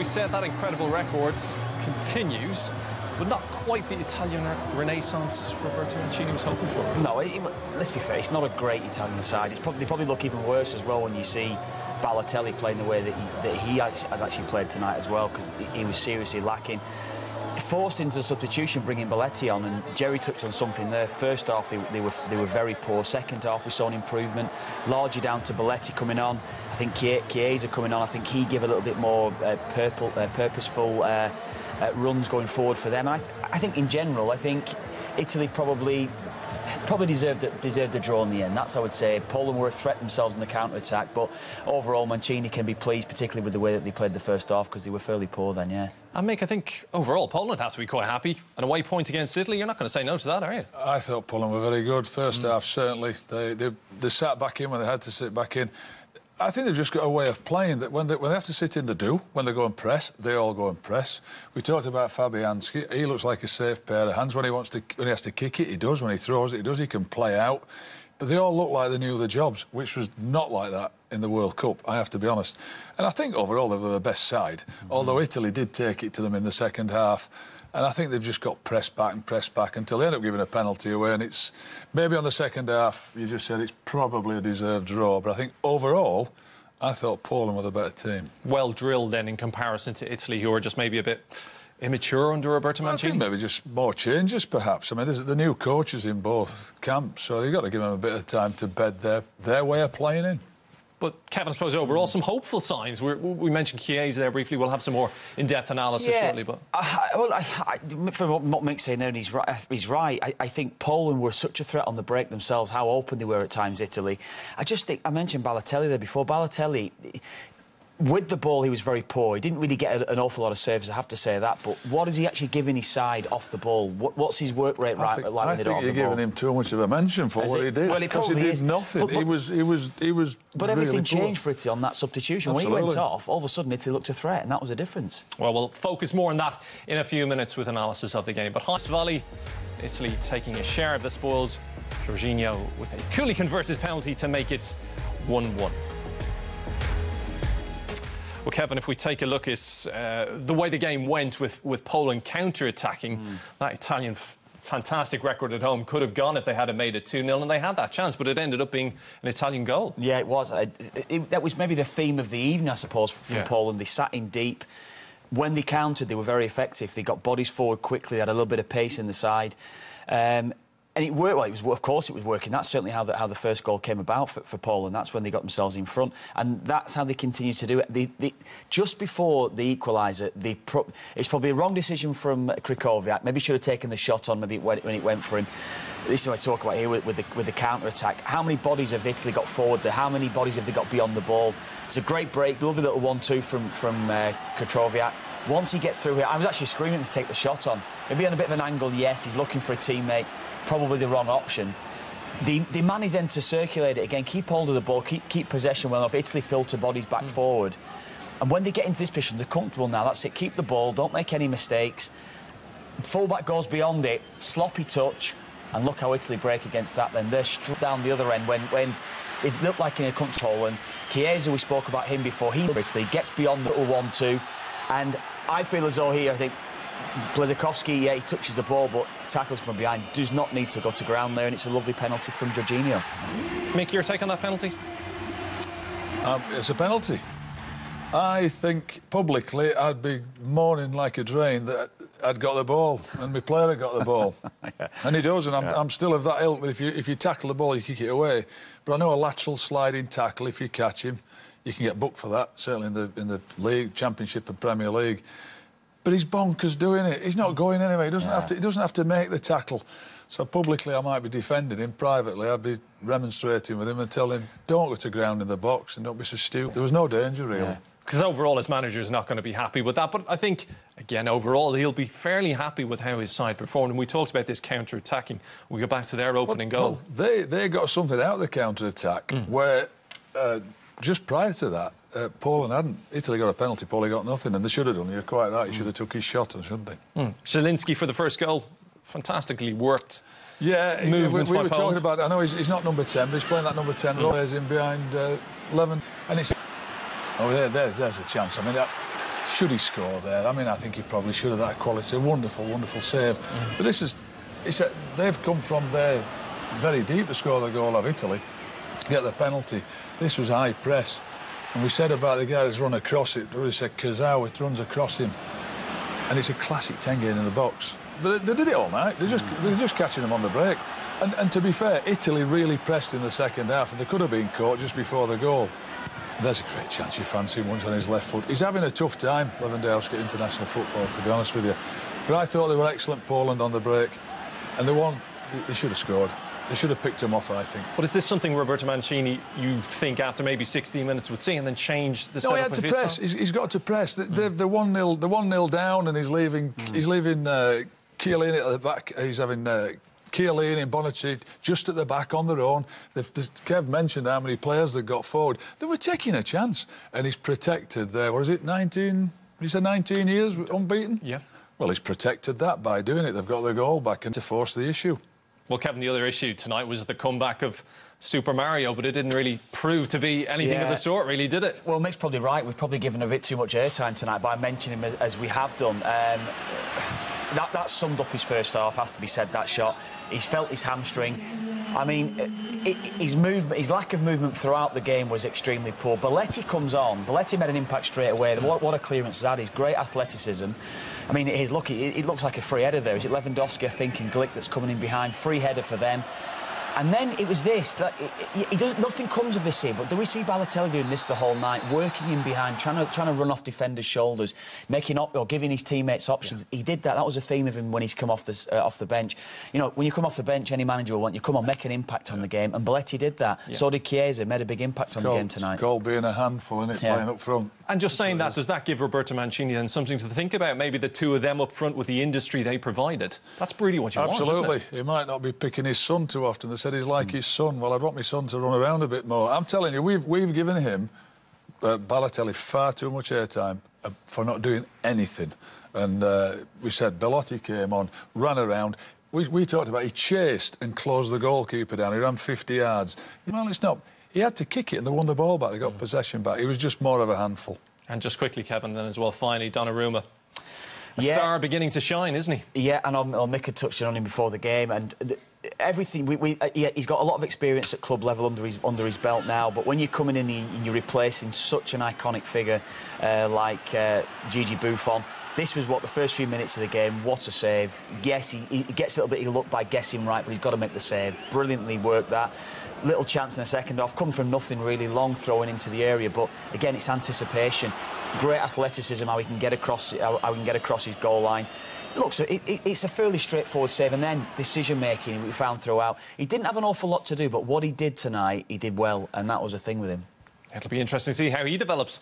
we said, that incredible record continues, but not quite the Italian renaissance Roberto Mancini was hoping for. No, let's be fair, it's not a great Italian side. They probably look even worse as well when you see Balotelli playing the way that he has actually played tonight as well, because he was seriously lacking. Forced into substitution, bringing Belletti on, and Jerry touched on something there. First half, they were very poor. Second half, we saw an improvement, largely down to Belletti coming on. I think Chiesa coming on. I think he gave a little bit more purposeful runs going forward for them. And I think in general, I think Italy probably deserved a draw in the end. That's, I would say. Poland were a threat themselves in the counter-attack, but overall Mancini can be pleased, particularly with the way that they played the first half, because they were fairly poor then, yeah. And Mick, I think overall Poland has to be quite happy. An away point against Italy, you're not going to say no to that, are you? I thought Poland were very good. First half, certainly. They sat back in when they had to sit back in. I think they've just got a way of playing that when they have to sit in the do, when they go and press, they all go and press. We talked about Fabianski. He looks like a safe pair of hands. When he has to kick it, he does. When he throws it, he does. He can play out. But they all look like they knew their jobs, which was not like that in the World Cup, I have to be honest. And I think overall they were the best side, although Italy did take it to them in the second half. And I think they've just got pressed back until they end up giving a penalty away. And it's maybe on the second half, you just said it's probably a deserved draw. But I think overall, I thought Poland were the better team. Well drilled then in comparison to Italy, who are just maybe a bit immature under Roberto Mancini? I think maybe just more changes, perhaps. I mean, there's the new coaches in both camps, so you've got to give them a bit of time to bed their way of playing in. But, Kevin, I suppose overall some hopeful signs. We mentioned Chiesa there briefly. We'll have some more in-depth analysis shortly. But from what Mick's saying there, and he's right. I think Poland were such a threat on the break themselves, how open they were at times, Italy. I just think, I mentioned Balotelli there before. Balotelli, with the ball, he was very poor. He didn't really get an awful lot of service, I have to say that. But what is he actually giving his side off the ball? What's his work rate like when they don't have the ball? I think you're giving him too much of a mention for what he did. Well, because he did nothing. He was. But really everything changed for Italy on that substitution. Absolutely. When he went off, all of a sudden Italy looked a threat, and that was a difference. Well, we'll focus more on that in a few minutes with analysis of the game. But Hans Volley, Italy taking a share of the spoils. Jorginho with a coolly converted penalty to make it 1-1. Well, Kevin, if we take a look at the way the game went with Poland counter-attacking, that Italian fantastic record at home could have gone if they had made it 2-0, and they had that chance, but it ended up being an Italian goal. Yeah, it was. That was maybe the theme of the evening, I suppose, from Poland. They sat in deep. When they countered, they were very effective. They got bodies forward quickly. They had a little bit of pace in the side. And it worked. Well, of course it was working. That's certainly how the first goal came about for Poland. That's when they got themselves in front, and that's how they continue to do it. They just before the equaliser, it's probably a wrong decision from Krychowiak. Maybe he should have taken the shot on maybe when it went for him. This is what I talk about here with the counter-attack. How many bodies have Italy got forward there? How many bodies have they got beyond the ball? It's a great break, lovely little 1-2 from Krychowiak. Once he gets through here, I was actually screaming to take the shot on. Maybe on a bit of an angle, yes, he's looking for a teammate. Probably the wrong option. The man is then to circulate it again, keep hold of the ball, keep possession well enough. Italy filter bodies back forward. And when they get into this position, they're comfortable now. That's it. Keep the ball, don't make any mistakes. Fullback goes beyond it, sloppy touch, and look how Italy break against that then. They're struck down the other end when they've looked like in a country Poland. Chiesa, we spoke about him before, Italy gets beyond the 1-2. And I feel as though here, I think, Błaszczykowski, yeah, he touches the ball, but he tackles from behind. Does not need to go to ground there, and it's a lovely penalty from Jorginho. Mick, your take on that penalty? It's a penalty. I think publicly I'd be mourning like a drain that I'd got the ball and my player had got the ball. And he does, and I'm still of that ilk. If you tackle the ball, you kick it away. But I know a lateral sliding tackle, if you catch him, you can get booked for that, certainly in the league, Championship and Premier League. But he's bonkers doing it. He's not going anywhere. He doesn't have to make the tackle. So publicly, I might be defending him. Privately, I'd be remonstrating with him and telling him, don't go to ground in the box and don't be so stupid. There was no danger, really. Because overall, his manager is not going to be happy with that. But I think, again, overall, he'll be fairly happy with how his side performed. And we talked about this counter-attacking. We go back to their opening goal. Well, they got something out of the counter-attack where just prior to that, Poland hadn't. Italy got a penalty, Poland got nothing, and they should have done. You're quite right. He should have took his shot, shouldn't they? Zielinski for the first goal, fantastically worked. Yeah, movement we were talking about it. I know he's not number 10, but he's playing that number 10 role. There's him behind 11, and it's... Oh, there's a chance. I mean, Should he score there? I mean, I think he probably should have. That quality, a wonderful, wonderful save. But this is, they've come from there very deep to score the goal of Italy, get the penalty. This was high press. And we said about the guy that's run across it, we said Kazao, it runs across him. And it's a classic Tengen in the box. But they did it all night. They're just catching them on the break. And to be fair, Italy really pressed in the second half, and they could have been caught just before the goal. There's a great chance you fancy him once on his left foot. He's having a tough time, Lewandowski, at international football, to be honest with you. But I thought they were excellent, Poland, on the break. And they should have scored. They should have picked him off, I think. But is this something Roberto Mancini, you think, after maybe 16 minutes would see and then change the setup? No, he had to press. He's got to press. They're 1-0 down, and he's leaving Chiellini at the back. He's having Chiellini and Bonucci just at the back on their own. Kev mentioned how many players they got forward. They were taking a chance, and he's protected there. What is it, 19? He said 19 years unbeaten? Yeah. Well, he's protected that by doing it. They've got their goal back and to force the issue. Well, Kevin, the other issue tonight was the comeback of Super Mario, but it didn't really prove to be anything of the sort, really, did it? Well, Mick's probably right. We've probably given a bit too much airtime tonight by mentioning him as we have done. That summed up his first half, has to be said, that shot. He's felt his hamstring. I mean, his lack of movement throughout the game was extremely poor. Belletti comes on. Belletti made an impact straight away. What a clearance that is. Great athleticism. I mean, it looks like a free header there. Is it Lewandowski, I think, and Glick that's coming in behind? Free header for them. And then it was this, that nothing comes of this here, but do we see Balotelli doing this the whole night, working in behind, trying to run off defenders' shoulders, giving his teammates options? Yeah. He did that. That was a theme of him when he's come off the bench. You know, when you come off the bench, any manager will want you come on, make an impact on the game, and Belletti did that. Yeah. So did Chiesa, made a big impact on the game tonight. Goal being a handful, isn't it, playing up front? And just saying that, does that give Roberto Mancini then something to think about? Maybe the two of them up front with the industry they provided. That's really what you want, absolutely. isn't it? He might not be picking his son too often. They said he's like his son. Well, I'd want my son to run around a bit more. I'm telling you, we've given him, Balotelli, far too much airtime for not doing anything. And we said Belotti came on, ran around. We talked about he chased and closed the goalkeeper down. He ran 50 yards. Well, it's not. He had to kick it and they won the ball back. They got possession back. He was just more of a handful. And just quickly, Kevin, then as well, finally, Donnarumma. A star beginning to shine, isn't he? Yeah, and Mick had touched on him before the game, and everything. He's got a lot of experience at club level under his belt now. But when you're coming in and you're replacing such an iconic figure like Gigi Buffon, this was the first few minutes of the game. What a save! Yes, he gets a little bit of luck by guessing right, but he's got to make the save. Brilliantly worked that. Little chance in the second half, come from nothing really, long throwing into the area, but again it's anticipation. Great athleticism, how he can get across his goal line. Look, so it's a fairly straightforward save, and then decision making we found throughout. He didn't have an awful lot to do, but what he did tonight, he did well, and that was a thing with him. It'll be interesting to see how he develops